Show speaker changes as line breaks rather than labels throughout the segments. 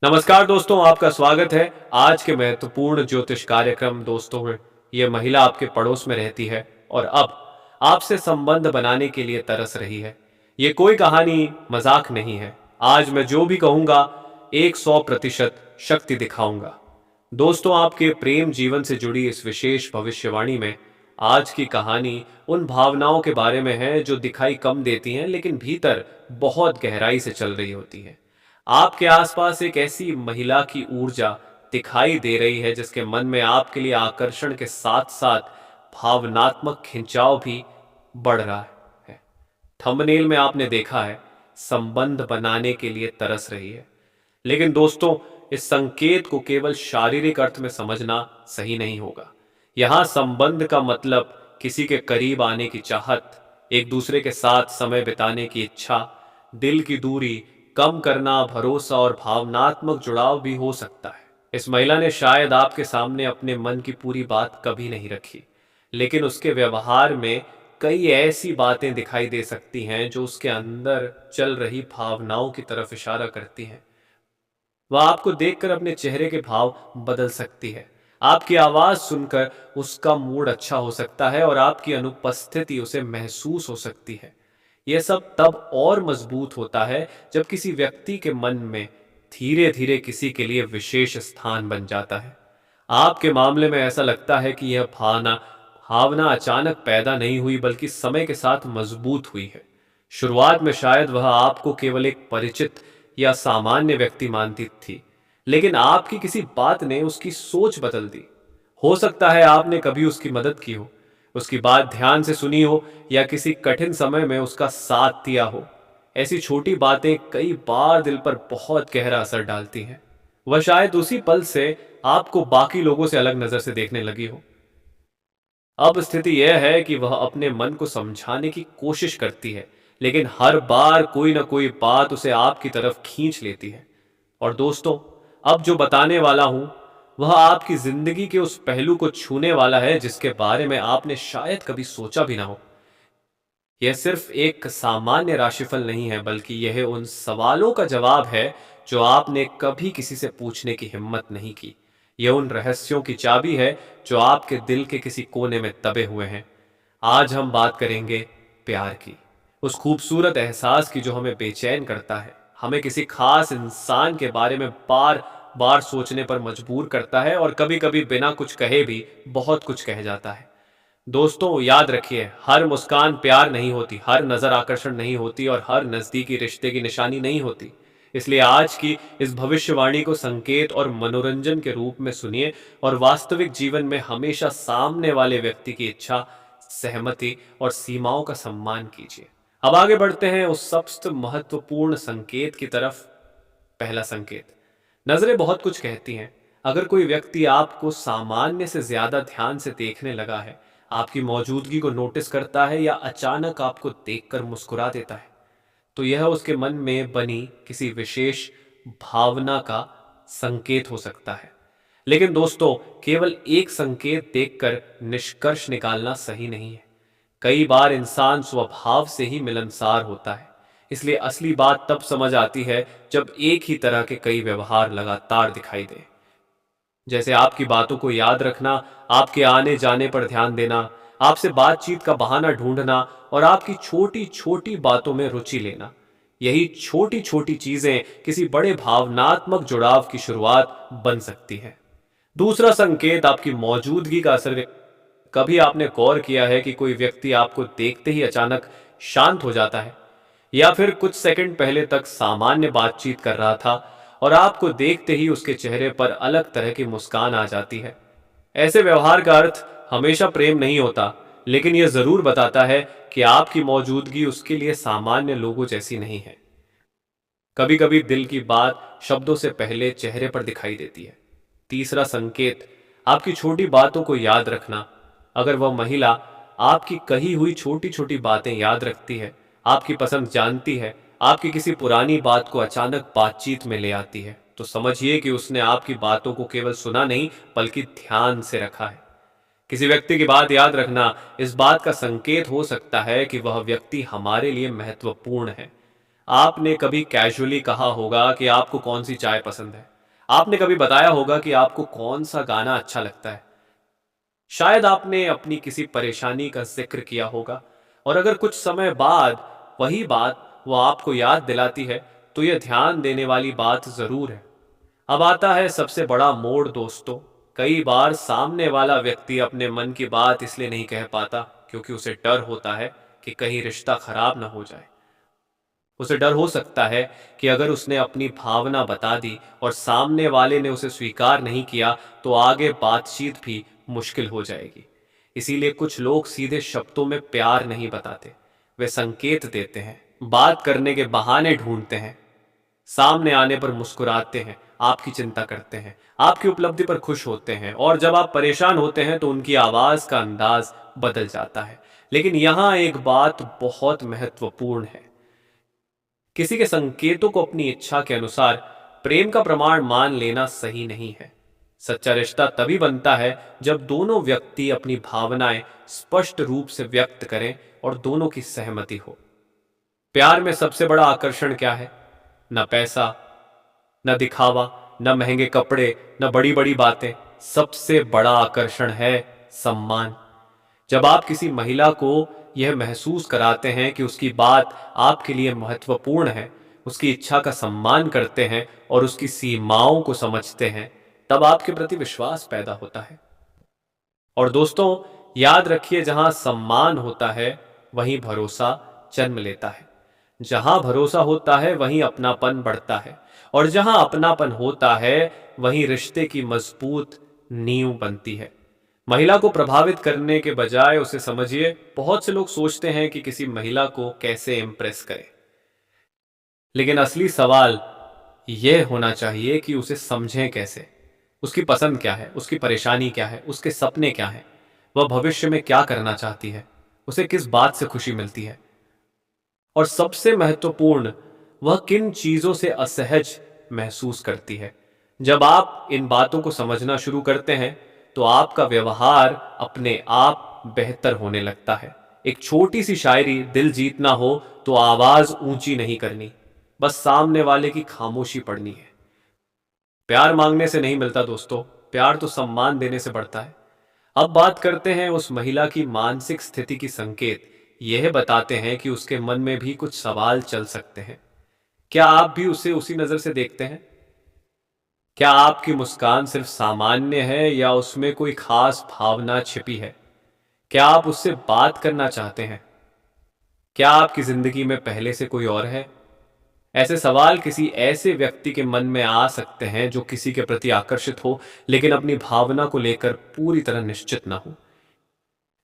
नमस्कार दोस्तों, आपका स्वागत है आज के महत्वपूर्ण ज्योतिष कार्यक्रम दोस्तों में। ये महिला आपके पड़ोस में रहती है और अब आपसे संबंध बनाने के लिए तरस रही है। ये कोई कहानी मजाक नहीं है। आज मैं जो भी कहूंगा 100% शक्ति दिखाऊंगा। दोस्तों, आपके प्रेम जीवन से जुड़ी इस विशेष भविष्यवाणी में आज की कहानी उन भावनाओं के बारे में है जो दिखाई कम देती हैं लेकिन भीतर बहुत गहराई से चल रही होती हैं। आपके आसपास एक ऐसी महिला की ऊर्जा दिखाई दे रही है जिसके मन में आपके लिए आकर्षण के साथ साथ भावनात्मक खिंचाव भी बढ़ रहा है। थंबनेल में आपने देखा है, संबंध बनाने के लिए तरस रही है। लेकिन दोस्तों, इस संकेत को केवल शारीरिक अर्थ में समझना सही नहीं होगा। यहां संबंध का मतलब किसी के करीब आने की चाहत, एक दूसरे के साथ समय बिताने की इच्छा, दिल की दूरी कम करना, भरोसा और भावनात्मक जुड़ाव भी हो सकता है। इस महिला ने शायद आपके सामने अपने मन की पूरी बात कभी नहीं रखी, लेकिन उसके व्यवहार में कई ऐसी बातें दिखाई दे सकती हैं जो उसके अंदर चल रही भावनाओं की तरफ इशारा करती हैं। वह आपको देखकर अपने चेहरे के भाव बदल सकती है। आपकी आवाज सुनकर उसका मूड अच्छा हो सकता है और आपकी अनुपस्थिति उसे महसूस हो सकती है। यह सब तब और मजबूत होता है जब किसी व्यक्ति के मन में धीरे धीरे किसी के लिए विशेष स्थान बन जाता है। आपके मामले में ऐसा लगता है कि यह भावना भावना अचानक पैदा नहीं हुई बल्कि समय के साथ मजबूत हुई है। शुरुआत में शायद वह आपको केवल एक परिचित या सामान्य व्यक्ति मानती थी, लेकिन आपकी किसी बात ने उसकी सोच बदल दी। हो सकता है आपने कभी उसकी मदद की हो, उसकी बात ध्यान से सुनी हो या किसी कठिन समय में उसका साथ दिया हो। ऐसी छोटी बातें कई बार दिल पर बहुत गहरा असर डालती हैं। वह शायद उसी पल से आपको बाकी लोगों से अलग नजर से देखने लगी हो। अब स्थिति यह है कि वह अपने मन को समझाने की कोशिश करती है, लेकिन हर बार कोई ना कोई बात उसे आपकी तरफ खींच लेती है। और दोस्तों, अब जो बताने वाला हूं वह आपकी जिंदगी के उस पहलू को छूने वाला है जिसके बारे में आपने शायद कभी सोचा भी ना हो। यह सिर्फ एक सामान्य राशिफल नहीं है, बल्कि यह उन सवालों का जवाब है जो आपने कभी किसी से पूछने की हिम्मत नहीं की। यह उन रहस्यों की चाबी है जो आपके दिल के किसी कोने में दबे हुए हैं। आज हम बात करेंगे प्यार की, उस खूबसूरत एहसास की जो हमें बेचैन करता है, हमें किसी खास इंसान के बारे में बार बार सोचने पर मजबूर करता है और कभी कभी बिना कुछ कहे भी बहुत कुछ कह जाता है। दोस्तों, याद रखिए, हर मुस्कान प्यार नहीं होती, हर नजर आकर्षण नहीं होती और हर नजदीकी रिश्ते की निशानी नहीं होती। इसलिए आज की इस भविष्यवाणी को संकेत और मनोरंजन के रूप में सुनिए और वास्तविक जीवन में हमेशा सामने वाले व्यक्ति की इच्छा, सहमति और सीमाओं का सम्मान कीजिए। अब आगे बढ़ते हैं उस सबसे महत्वपूर्ण संकेत की तरफ। पहला संकेत, नजरें बहुत कुछ कहती हैं। अगर कोई व्यक्ति आपको सामान्य से ज्यादा ध्यान से देखने लगा है, आपकी मौजूदगी को नोटिस करता है या अचानक आपको देखकर मुस्कुरा देता है, तो यह उसके मन में बनी किसी विशेष भावना का संकेत हो सकता है। लेकिन दोस्तों, केवल एक संकेत देखकर निष्कर्ष निकालना सही नहीं है। कई बार इंसान स्वभाव से ही मिलनसार होता है, इसलिए असली बात तब समझ आती है जब एक ही तरह के कई व्यवहार लगातार दिखाई दे। जैसे आपकी बातों को याद रखना, आपके आने जाने पर ध्यान देना, आपसे बातचीत का बहाना ढूंढना और आपकी छोटी छोटी बातों में रुचि लेना। यही छोटी छोटी चीजें किसी बड़े भावनात्मक जुड़ाव की शुरुआत बन सकती है। दूसरा संकेत, आपकी मौजूदगी का असर। कभी आपने गौर किया है कि कोई व्यक्ति आपको देखते ही अचानक शांत हो जाता है, या फिर कुछ सेकंड पहले तक सामान्य बातचीत कर रहा था और आपको देखते ही उसके चेहरे पर अलग तरह की मुस्कान आ जाती है। ऐसे व्यवहार का अर्थ हमेशा प्रेम नहीं होता, लेकिन यह जरूर बताता है कि आपकी मौजूदगी उसके लिए सामान्य लोगों जैसी नहीं है। कभी कभी दिल की बात शब्दों से पहले चेहरे पर दिखाई देती है। तीसरा संकेत, आपकी छोटी बातों को याद रखना। अगर वह महिला आपकी कही हुई छोटी छोटी बातें याद रखती है, आपकी पसंद जानती है, आपकी किसी पुरानी बात को अचानक बातचीत में ले आती है, तो समझिए कि उसने आपकी बातों को केवल सुना नहीं बल्कि ध्यान से रखा है। किसी व्यक्ति की बात याद रखना इस बात का संकेत हो सकता है कि वह व्यक्ति हमारे लिए महत्वपूर्ण है। आपने कभी कैजुअली कहा होगा कि आपको कौन सी चाय पसंद है। आपने कभी बताया होगा कि आपको कौन सा गाना अच्छा लगता है। शायद आपने अपनी किसी परेशानी का जिक्र किया होगा, और अगर कुछ समय बाद वही बात वो आपको याद दिलाती है तो यह ध्यान देने वाली बात जरूर है। अब आता है सबसे बड़ा मोड़ दोस्तों। कई बार सामने वाला व्यक्ति अपने मन की बात इसलिए नहीं कह पाता क्योंकि उसे डर होता है कि कहीं रिश्ता खराब ना हो जाए। उसे डर हो सकता है कि अगर उसने अपनी भावना बता दी और सामने वाले ने उसे स्वीकार नहीं किया तो आगे बातचीत भी मुश्किल हो जाएगी। इसीलिए कुछ लोग सीधे शब्दों में प्यार नहीं बताते, वे संकेत देते हैं, बात करने के बहाने ढूंढते हैं, सामने आने पर मुस्कुराते हैं, आपकी चिंता करते हैं, आपकी उपलब्धि पर खुश होते हैं, और जब आप परेशान होते हैं तो उनकी आवाज का अंदाज बदल जाता है। लेकिन यहां एक बात बहुत महत्वपूर्ण है, किसी के संकेतों को अपनी इच्छा के अनुसार प्रेम का प्रमाण मान लेना सही नहीं है। सच्चा रिश्ता तभी बनता है जब दोनों व्यक्ति अपनी भावनाएं स्पष्ट रूप से व्यक्त करें और दोनों की सहमति हो। प्यार में सबसे बड़ा आकर्षण क्या है? न पैसा, न दिखावा, न महंगे कपड़े, न बड़ी बड़ी बातें। सबसे बड़ा आकर्षण है सम्मान। जब आप किसी महिला को यह महसूस कराते हैं कि उसकी बात आपके लिए महत्वपूर्ण है, उसकी इच्छा का सम्मान करते हैं और उसकी सीमाओं को समझते हैं, तब आपके प्रति विश्वास पैदा होता है। और दोस्तों, याद रखिए, जहां सम्मान होता है वहीं भरोसा जन्म लेता है। जहां भरोसा होता है वहीं अपनापन बढ़ता है, और जहां अपनापन होता है वहीं रिश्ते की मजबूत नींव बनती है। महिला को प्रभावित करने के बजाय उसे समझिए। बहुत से लोग सोचते हैं कि किसी महिला को कैसे इम्प्रेस करें, लेकिन असली सवाल यह होना चाहिए कि उसे समझें कैसे। उसकी पसंद क्या है, उसकी परेशानी क्या है, उसके सपने क्या हैं, वह भविष्य में क्या करना चाहती है, उसे किस बात से खुशी मिलती है, और सबसे महत्वपूर्ण, वह किन चीजों से असहज महसूस करती है। जब आप इन बातों को समझना शुरू करते हैं तो आपका व्यवहार अपने आप बेहतर होने लगता है। एक छोटी सी शायरी, दिल जीतना हो तो आवाज ऊंची नहीं करनी, बस सामने वाले की खामोशी पढ़नी है। प्यार मांगने से नहीं मिलता दोस्तों, प्यार तो सम्मान देने से बढ़ता है। अब बात करते हैं उस महिला की मानसिक स्थिति की। संकेत यह बताते हैं कि उसके मन में भी कुछ सवाल चल सकते हैं। क्या आप भी उसे उसी नजर से देखते हैं? क्या आपकी मुस्कान सिर्फ सामान्य है या उसमें कोई खास भावना छिपी है? क्या आप उससे बात करना चाहते हैं? क्या आपकी जिंदगी में पहले से कोई और है? ऐसे सवाल किसी ऐसे व्यक्ति के मन में आ सकते हैं जो किसी के प्रति आकर्षित हो लेकिन अपनी भावना को लेकर पूरी तरह निश्चित ना हो।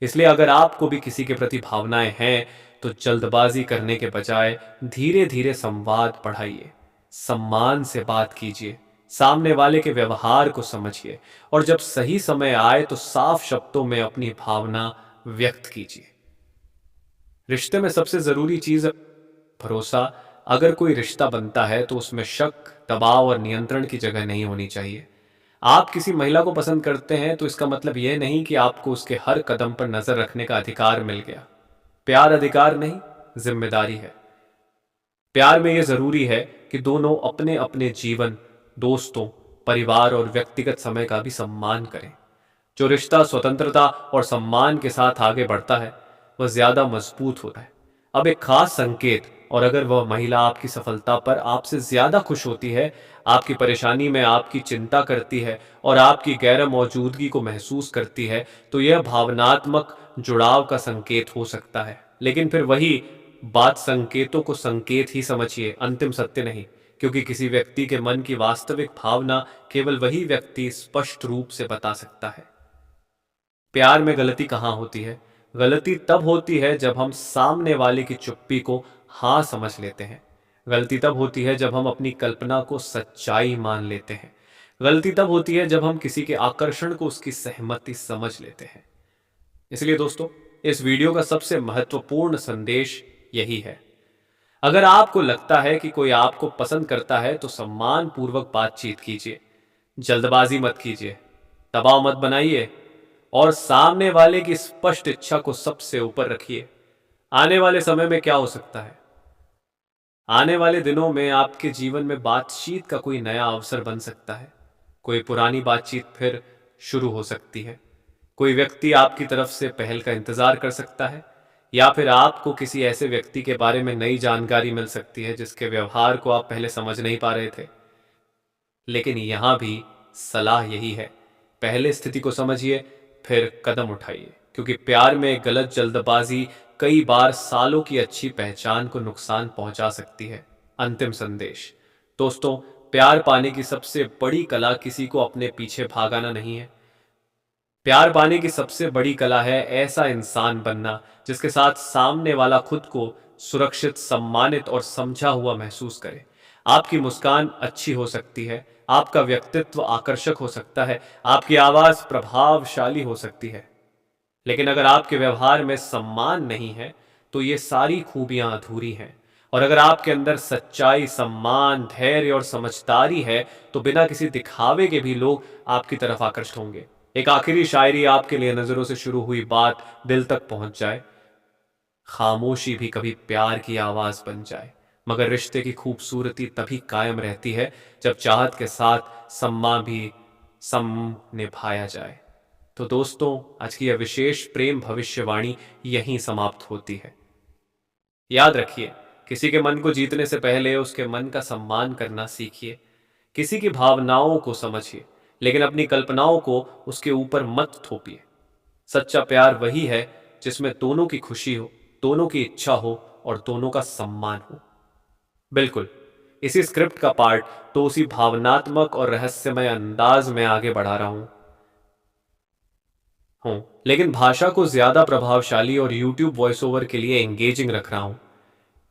इसलिए अगर आपको भी किसी के प्रति भावनाएं हैं तो जल्दबाजी करने के बजाय धीरे धीरे संवाद बढ़ाइए, सम्मान से बात कीजिए, सामने वाले के व्यवहार को समझिए, और जब सही समय आए तो साफ शब्दों में अपनी भावना व्यक्त कीजिए। रिश्ते में सबसे जरूरी चीज है भरोसा। अगर कोई रिश्ता बनता है तो उसमें शक, दबाव और नियंत्रण की जगह नहीं होनी चाहिए। आप किसी महिला को पसंद करते हैं तो इसका मतलब यह नहीं कि आपको उसके हर कदम पर नजर रखने का अधिकार मिल गया। प्यार अधिकार नहीं, जिम्मेदारी है। प्यार में यह जरूरी है कि दोनों अपने अपने जीवन, दोस्तों, परिवार और व्यक्तिगत समय का भी सम्मान करें। जो रिश्ता स्वतंत्रता और सम्मान के साथ आगे बढ़ता है वह ज्यादा मजबूत होता है। अब एक खास संकेत, और अगर वह महिला आपकी सफलता पर आपसे ज्यादा खुश होती है, आपकी परेशानी में आपकी चिंता करती है और आपकी गैर मौजूदगी को महसूस करती है, तो यह भावनात्मक जुड़ाव का संकेत हो सकता है। लेकिन फिर वही बात, संकेतों को संकेत ही समझिए, अंतिम सत्य नहीं, क्योंकि किसी व्यक्ति के मन की वास्तविक भावना केवल वही व्यक्ति स्पष्ट रूप से बता सकता है। प्यार में गलती कहाँ होती है? गलती तब होती है जब हम सामने वाले की चुप्पी को हाँ समझ लेते हैं। गलती तब होती है जब हम अपनी कल्पना को सच्चाई मान लेते हैं। गलती तब होती है जब हम किसी के आकर्षण को उसकी सहमति समझ लेते हैं। इसलिए दोस्तों, इस वीडियो का सबसे महत्वपूर्ण संदेश यही है। अगर आपको लगता है कि कोई आपको पसंद करता है तो सम्मान पूर्वक बातचीत कीजिए, जल्दबाजी मत कीजिए, दबाव मत बनाइए, और सामने वाले की स्पष्ट इच्छा को सबसे ऊपर रखिए। आने वाले समय में क्या हो सकता है आने वाले दिनों में आपके जीवन में बातचीत का कोई नया अवसर बन सकता है। कोई पुरानी बातचीत फिर शुरू हो सकती है। कोई व्यक्ति आपकी तरफ से पहल का इंतजार कर सकता है, या फिर आपको किसी ऐसे व्यक्ति के बारे में नई जानकारी मिल सकती है जिसके व्यवहार को आप पहले समझ नहीं पा रहे थे। लेकिन यहां भी सलाह यही है, पहले स्थिति को समझिए, फिर कदम उठाइए, क्योंकि प्यार में गलत जल्दबाजी कई बार सालों की अच्छी पहचान को नुकसान पहुंचा सकती है। अंतिम संदेश दोस्तों, प्यार पाने की सबसे बड़ी कला किसी को अपने पीछे भागाना नहीं है। प्यार पाने की सबसे बड़ी कला है ऐसा इंसान बनना जिसके साथ सामने वाला खुद को सुरक्षित, सम्मानित और समझा हुआ महसूस करे। आपकी मुस्कान अच्छी हो सकती है, आपका व्यक्तित्व आकर्षक हो सकता है, आपकी आवाज प्रभावशाली हो सकती है, लेकिन अगर आपके व्यवहार में सम्मान नहीं है तो ये सारी खूबियां अधूरी हैं। और अगर आपके अंदर सच्चाई, सम्मान, धैर्य और समझदारी है तो बिना किसी दिखावे के भी लोग आपकी तरफ आकर्षित होंगे। एक आखिरी शायरी आपके लिए, नजरों से शुरू हुई बात दिल तक पहुंच जाए, खामोशी भी कभी प्यार की आवाज बन जाए, मगर रिश्ते की खूबसूरती तभी कायम रहती है जब चाहत के साथ सम्मान भी सम निभाया जाए। तो दोस्तों, आज की यह विशेष प्रेम भविष्यवाणी यहीं समाप्त होती है। याद रखिए, किसी के मन को जीतने से पहले उसके मन का सम्मान करना सीखिए। किसी की भावनाओं को समझिए, लेकिन अपनी कल्पनाओं को उसके ऊपर मत थोपिए। सच्चा प्यार वही है जिसमें दोनों की खुशी हो, दोनों की इच्छा हो और दोनों का सम्मान हो। बिल्कुल, इसी स्क्रिप्ट का पार्ट तो उसी भावनात्मक और रहस्यमय अंदाज में आगे बढ़ा रहा हूं, लेकिन भाषा को ज्यादा प्रभावशाली और यूट्यूब वॉइस ओवर के लिए एंगेजिंग रख रहा हूं।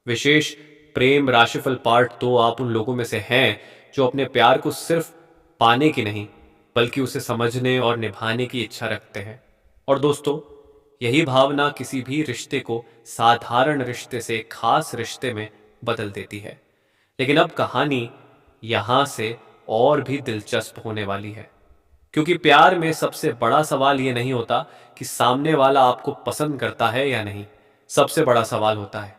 विशेष प्रेम राशिफल पार्ट 2 आप उन लोगों में से हैं जो अपने प्यार को सिर्फ पाने की नहीं, बल्कि उसे समझने और निभाने की इच्छा रखते हैं। और दोस्तों, यही भावना किसी भी रिश्ते को साधारण रिश्ते से खास रिश्ते में बदल देती है। लेकिन अब कहानी यहां से और भी दिलचस्प होने वाली है, क्योंकि प्यार में सबसे बड़ा सवाल यह नहीं होता कि सामने वाला आपको पसंद करता है या नहीं। सबसे बड़ा सवाल होता है,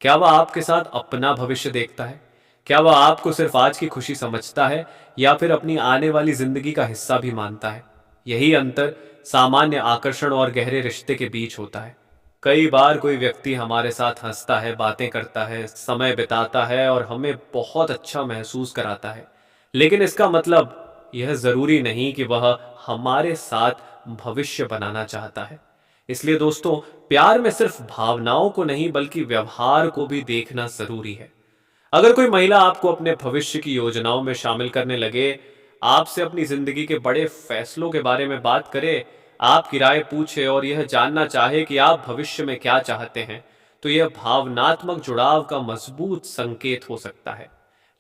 क्या वह आपके साथ अपना भविष्य देखता है? क्या वह आपको सिर्फ आज की खुशी समझता है या फिर अपनी आने वाली जिंदगी का हिस्सा भी मानता है? यही अंतर सामान्य आकर्षण और गहरे रिश्ते के बीच होता है। कई बार कोई व्यक्ति हमारे साथ हंसता है, बातें करता है, समय बिताता है और हमें बहुत अच्छा महसूस कराता है, लेकिन इसका मतलब यह जरूरी नहीं कि वह हमारे साथ भविष्य बनाना चाहता है। इसलिए दोस्तों, प्यार में सिर्फ भावनाओं को नहीं बल्कि व्यवहार को भी देखना जरूरी है। अगर कोई महिला आपको अपने भविष्य की योजनाओं में शामिल करने लगे, आपसे अपनी जिंदगी के बड़े फैसलों के बारे में बात करे, आपकी राय पूछे और यह जानना चाहे कि आप भविष्य में क्या चाहते हैं, तो यह भावनात्मक जुड़ाव का मजबूत संकेत हो सकता है।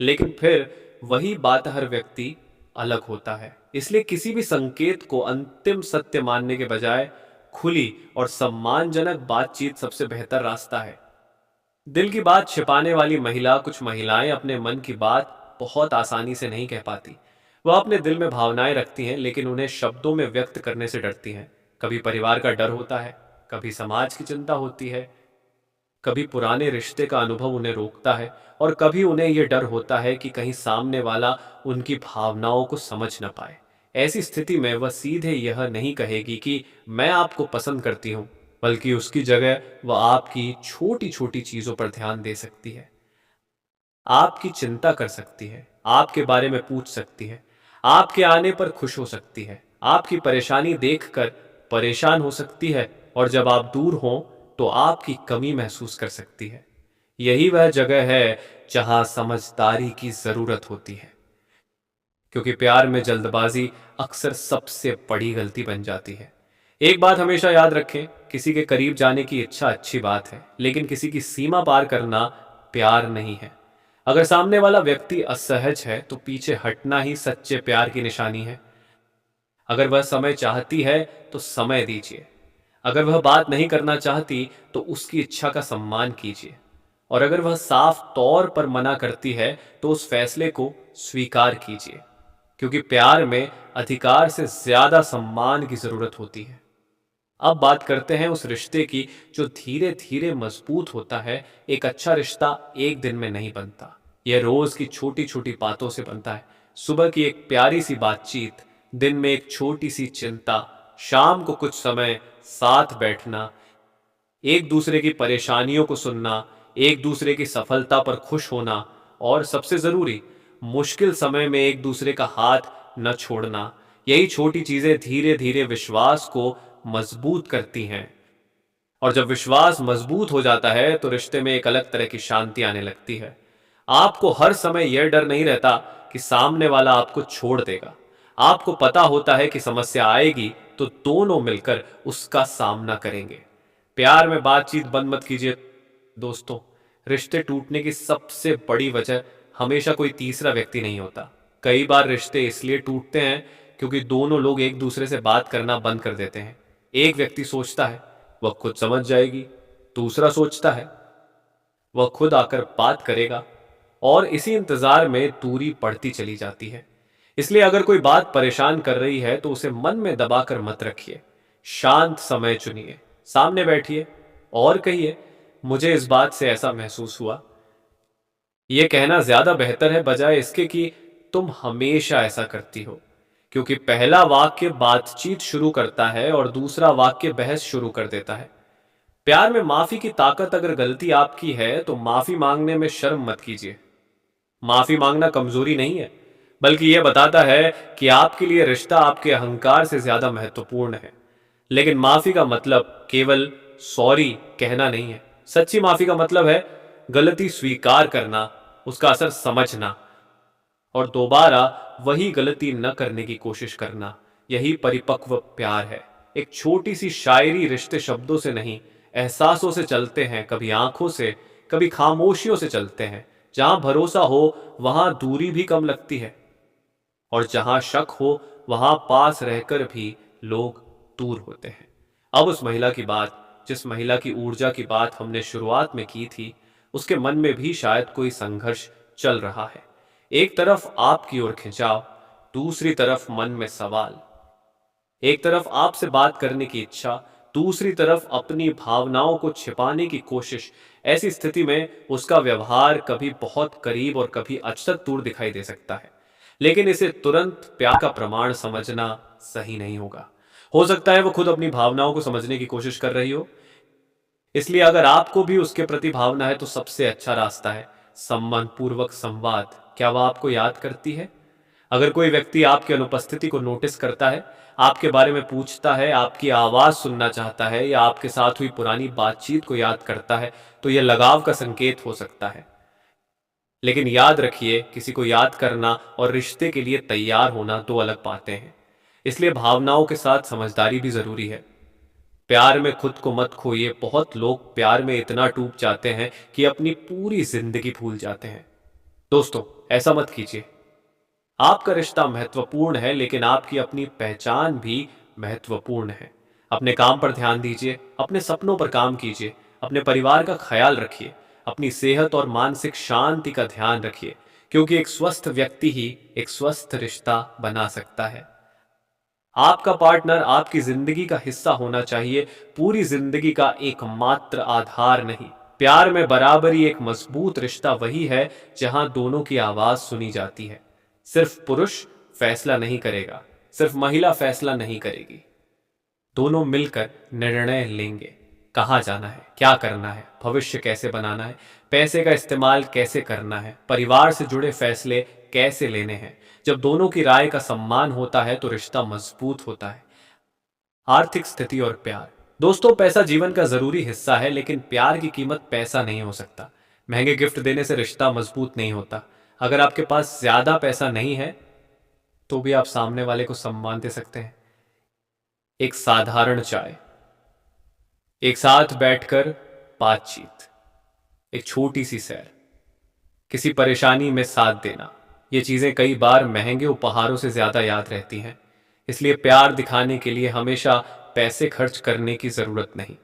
लेकिन फिर वही बात, हर व्यक्ति अलग होता है, इसलिए किसी भी संकेत को अंतिम सत्य मानने के बजाय खुली और सम्मानजनक बातचीत सबसे बेहतर रास्ता है। दिल की बात छिपाने वाली महिला, कुछ महिलाएं अपने मन की बात बहुत आसानी से नहीं कह पाती। वह अपने दिल में भावनाएं रखती हैं, लेकिन उन्हें शब्दों में व्यक्त करने से डरती हैं। कभी परिवार का डर होता है, कभी समाज की चिंता होती है, कभी पुराने रिश्ते का अनुभव उन्हें रोकता है, और कभी उन्हें यह डर होता है कि कहीं सामने वाला उनकी भावनाओं को समझ न पाए। ऐसी स्थिति में वह सीधे यह नहीं कहेगी कि मैं आपको पसंद करती हूं, बल्कि उसकी जगह वह आपकी छोटी छोटी चीजों पर ध्यान दे सकती है, आपकी चिंता कर सकती है, आपके बारे में पूछ सकती है, आपके आने पर खुश हो सकती है, आपकी परेशानी देखकर परेशान हो सकती है, और जब आप दूर हों तो आपकी कमी महसूस कर सकती है। यही वह जगह है जहां समझदारी की जरूरत होती है, क्योंकि प्यार में जल्दबाजी अक्सर सबसे बड़ी गलती बन जाती है। एक बात हमेशा याद रखें, किसी के करीब जाने की इच्छा अच्छी बात है, लेकिन किसी की सीमा पार करना प्यार नहीं है। अगर सामने वाला व्यक्ति असहज है तो पीछे हटना ही सच्चे प्यार की निशानी है। अगर वह समय चाहती है तो समय दीजिए, अगर वह बात नहीं करना चाहती तो उसकी इच्छा का सम्मान कीजिए, और अगर वह साफ तौर पर मना करती है तो उस फैसले को स्वीकार कीजिए, क्योंकि प्यार में अधिकार से ज्यादा सम्मान की जरूरत होती है। अब बात करते हैं उस रिश्ते की जो धीरे धीरे मजबूत होता है। एक अच्छा रिश्ता एक दिन में नहीं बनता, यह रोज की छोटी छोटी बातों से बनता है। सुबह की एक प्यारी सी बातचीत, दिन में एक छोटी सी चिंता, शाम को कुछ समय साथ बैठना, एक दूसरे की परेशानियों को सुनना, एक दूसरे की सफलता पर खुश होना, और सबसे जरूरी, मुश्किल समय में एक दूसरे का हाथ न छोड़ना। यही छोटी चीजें धीरे धीरे विश्वास को मजबूत करती हैं। और जब विश्वास मजबूत हो जाता है तो रिश्ते में एक अलग तरह की शांति आने लगती है। आपको हर समय यह डर नहीं रहता कि सामने वाला आपको छोड़ देगा। आपको पता होता है कि समस्या आएगी तो दोनों मिलकर उसका सामना करेंगे। प्यार में बातचीत बंद मत कीजिए दोस्तों। रिश्ते टूटने की सबसे बड़ी वजह हमेशा कोई तीसरा व्यक्ति नहीं होता। कई बार रिश्ते इसलिए टूटते हैं क्योंकि दोनों लोग एक दूसरे से बात करना बंद कर देते हैं। एक व्यक्ति सोचता है वह खुद समझ जाएगी, दूसरा सोचता है वह खुद आकर बात करेगा, और इसी इंतजार में दूरी बढ़ती चली जाती है। इसलिए अगर कोई बात परेशान कर रही है तो उसे मन में दबाकर मत रखिए। शांत समय चुनिए, सामने बैठिए और कहिए, मुझे इस बात से ऐसा महसूस हुआ। यह कहना ज्यादा बेहतर है बजाय इसके कि तुम हमेशा ऐसा करती हो, क्योंकि पहला वाक्य बातचीत शुरू करता है और दूसरा वाक्य बहस शुरू कर देता है। प्यार में माफी की ताकत, अगर गलती आपकी है तो माफी मांगने में शर्म मत कीजिए। माफी मांगना कमजोरी नहीं है, बल्कि यह बताता है कि आपके लिए रिश्ता आपके अहंकार से ज्यादा महत्वपूर्ण है। लेकिन माफी का मतलब केवल सॉरी कहना नहीं है। सच्ची माफी का मतलब है गलती स्वीकार करना, उसका असर समझना और दोबारा वही गलती न करने की कोशिश करना। यही परिपक्व प्यार है। एक छोटी सी शायरी रिश्ते शब्दों से नहीं, एहसासों से चलते हैं, कभी आंखों से, कभी खामोशियों से चलते हैं। जहां भरोसा हो वहां दूरी भी कम लगती है, और जहां शक हो वहां पास रहकर भी लोग दूर होते हैं। अब उस महिला की बात, जिस महिला की ऊर्जा की बात हमने शुरुआत में की थी, उसके मन में भी शायद कोई संघर्ष चल रहा है। एक तरफ आपकी ओर खिंचाव, दूसरी तरफ मन में सवाल। एक तरफ आपसे बात करने की इच्छा, दूसरी तरफ अपनी भावनाओं को छिपाने की कोशिश। ऐसी स्थिति में उसका व्यवहार कभी बहुत करीब और कभी अचानक दूर दिखाई दे सकता है। लेकिन इसे तुरंत प्यार का प्रमाण समझना सही नहीं होगा। हो सकता है वो खुद अपनी भावनाओं को समझने की कोशिश कर रही हो। इसलिए अगर आपको भी उसके प्रति भावना है तो सबसे अच्छा रास्ता है सम्मान पूर्वक संवाद। क्या वह आपको याद करती है? अगर कोई व्यक्ति आपकी अनुपस्थिति को नोटिस करता है, आपके बारे में पूछता है, आपकी आवाज सुनना चाहता है या आपके साथ हुई पुरानी बातचीत को याद करता है, तो यह लगाव का संकेत हो सकता है। लेकिन याद रखिए, किसी को याद करना और रिश्ते के लिए तैयार होना दो अलग बातें हैं। इसलिए भावनाओं के साथ समझदारी भी जरूरी है। प्यार में खुद को मत खोइए। बहुत लोग प्यार में इतना डूब जाते हैं कि अपनी पूरी जिंदगी भूल जाते हैं। दोस्तों, ऐसा मत कीजिए। आपका रिश्ता महत्वपूर्ण है, लेकिन आपकी अपनी पहचान भी महत्वपूर्ण है। अपने काम पर ध्यान दीजिए, अपने सपनों पर काम कीजिए, अपने परिवार का ख्याल रखिए, अपनी सेहत और मानसिक शांति का ध्यान रखिए, क्योंकि एक स्वस्थ व्यक्ति ही एक स्वस्थ रिश्ता बना सकता है। आपका पार्टनर आपकी जिंदगी का हिस्सा होना चाहिए, पूरी जिंदगी का एकमात्र आधार नहीं। प्यार में बराबरी एक मजबूत रिश्ता वही है जहां दोनों की आवाज सुनी जाती है। सिर्फ पुरुष फैसला नहीं करेगा, सिर्फ महिला फैसला नहीं करेगी। दोनों मिलकर निर्णय लेंगे, कहाँ जाना है, क्या करना है, भविष्य कैसे बनाना है, पैसे का इस्तेमाल कैसे करना है, परिवार से जुड़े फैसले कैसे लेने हैं। जब दोनों की राय का सम्मान होता है तो रिश्ता मजबूत होता है। आर्थिक स्थिति और प्यार। दोस्तों, पैसा जीवन का जरूरी हिस्सा है, लेकिन प्यार की कीमत पैसा नहीं हो सकता। महंगे गिफ्ट देने से रिश्ता मजबूत नहीं होता। अगर आपके पास ज्यादा पैसा नहीं है तो भी आप सामने वाले को सम्मान दे सकते हैं। एक साधारण चाय, एक साथ बैठकर बातचीत, एक छोटी सी सैर, किसी परेशानी में साथ देना, ये चीजें कई बार महंगे उपहारों से ज्यादा याद रहती हैं। इसलिए प्यार दिखाने के लिए हमेशा पैसे खर्च करने की जरूरत नहीं।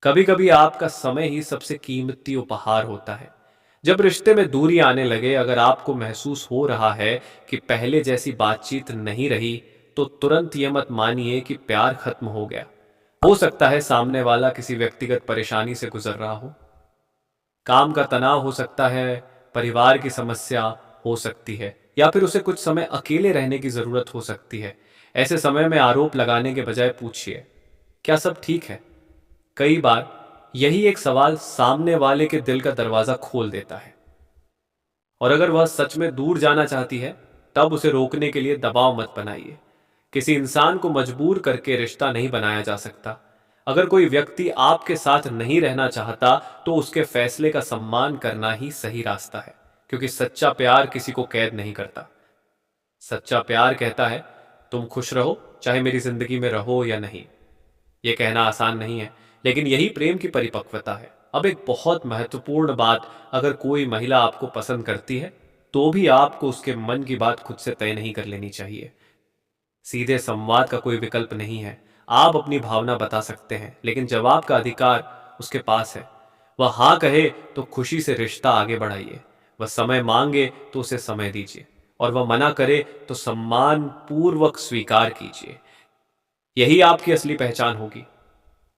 कभी कभी आपका समय ही सबसे कीमती उपहार होता है। जब रिश्ते में दूरी आने लगे, अगर आपको महसूस हो रहा है कि पहले जैसी बातचीत नहीं रही, तो तुरंत ये मत मानिए कि प्यार खत्म हो गया। हो सकता है सामने वाला किसी व्यक्तिगत परेशानी से गुजर रहा हो, काम का तनाव हो सकता है, परिवार की समस्या हो सकती है, या फिर उसे कुछ समय अकेले रहने की जरूरत हो सकती है। ऐसे समय में आरोप लगाने के बजाय पूछिए, क्या सब ठीक है? कई बार यही एक सवाल सामने वाले के दिल का दरवाजा खोल देता है। और अगर वह सच में दूर जाना चाहती है, तब उसे रोकने के लिए दबाव मत बनाइए। किसी इंसान को मजबूर करके रिश्ता नहीं बनाया जा सकता। अगर कोई व्यक्ति आपके साथ नहीं रहना चाहता, तो उसके फैसले का सम्मान करना ही सही रास्ता है, क्योंकि सच्चा प्यार किसी को कैद नहीं करता। सच्चा प्यार कहता है, तुम खुश रहो, चाहे मेरी जिंदगी में रहो या नहीं। यह कहना आसान नहीं है, लेकिन यही प्रेम की परिपक्वता है। अब एक बहुत महत्वपूर्ण बात, अगर कोई महिला आपको पसंद करती है, तो भी आपको उसके मन की बात खुद से तय नहीं कर लेनी चाहिए। सीधे संवाद का कोई विकल्प नहीं है। आप अपनी भावना बता सकते हैं, लेकिन जवाब का अधिकार उसके पास है। वह हाँ कहे तो खुशी से रिश्ता आगे बढ़ाइए, वह समय मांगे तो उसे समय दीजिए, और वह मना करे तो सम्मान पूर्वक स्वीकार कीजिए। यही आपकी असली पहचान होगी।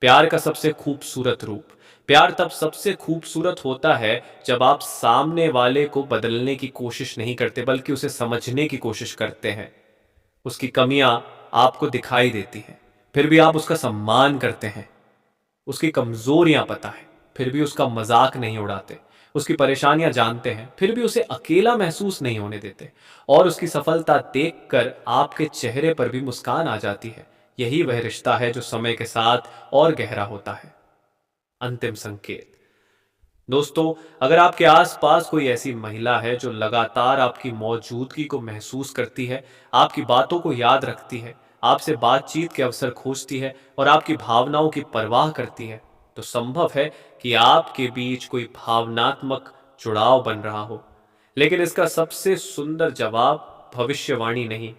प्यार का सबसे खूबसूरत रूप। प्यार तब सबसे खूबसूरत होता है जब आप सामने वाले को बदलने की कोशिश नहीं करते, बल्कि उसे समझने की कोशिश करते हैं। उसकी कमियां आपको दिखाई देती हैं, फिर भी आप उसका सम्मान करते हैं। उसकी कमजोरियां पता है, फिर भी उसका मजाक नहीं उड़ाते। उसकी परेशानियां जानते हैं, फिर भी उसे अकेला महसूस नहीं होने देते। और उसकी सफलता देखकर आपके चेहरे पर भी मुस्कान आ जाती है। यही वह रिश्ता है जो समय के साथ और गहरा होता है। अंतिम संकेत। दोस्तों, अगर आपके आसपास कोई ऐसी महिला है जो लगातार आपकी मौजूदगी को महसूस करती है, आपकी बातों को याद रखती है, आपसे बातचीत के अवसर खोजती है और आपकी भावनाओं की परवाह करती है, तो संभव है कि आपके बीच कोई भावनात्मक जुड़ाव बन रहा हो। लेकिन इसका सबसे सुंदर जवाब भविष्यवाणी नहीं,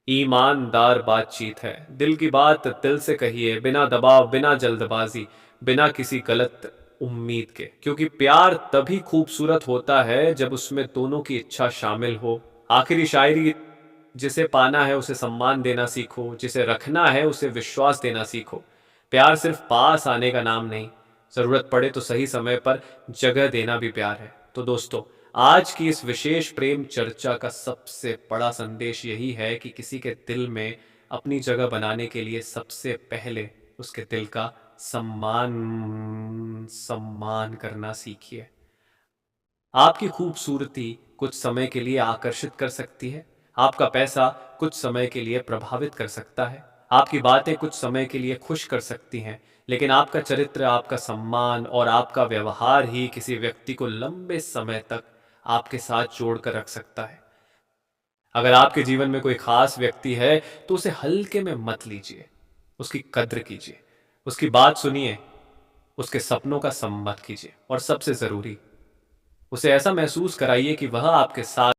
ईमानदार बातचीत है। दिल की बात दिल से कहिए, बिना दबाव, बिना जल्दबाजी, बिना किसी गलत उम्मीद के। क्योंकि प्यार तभी खूबसूरत होता है जब उसमें दोनों की इच्छा शामिल हो। आखिरी शायरी, जिसे पाना है उसे सम्मान देना सीखो, जिसे रखना है उसे विश्वास देना सीखो। प्यार सिर्फ पास आने का नाम नहीं, जरूरत पड़े तो सही समय पर जगह देना भी प्यार है। तो दोस्तों, आज की इस विशेष प्रेम चर्चा का सबसे बड़ा संदेश यही है कि किसी के दिल में अपनी जगह बनाने के लिए सबसे पहले उसके दिल का सम्मान सम्मान करना सीखिए। आपकी खूबसूरती कुछ समय के लिए आकर्षित कर सकती है, आपका पैसा कुछ समय के लिए प्रभावित कर सकता है, आपकी बातें कुछ समय के लिए खुश कर सकती हैं, लेकिन आपका चरित्र, आपका सम्मान और आपका व्यवहार ही किसी व्यक्ति को लंबे समय तक आपके साथ जोड़कर रख सकता है। अगर आपके जीवन में कोई खास व्यक्ति है, तो उसे हल्के में मत लीजिए। उसकी कद्र कीजिए, उसकी बात सुनिए, उसके सपनों का सम्मान कीजिए, और सबसे जरूरी, उसे ऐसा महसूस कराइए कि वह आपके साथ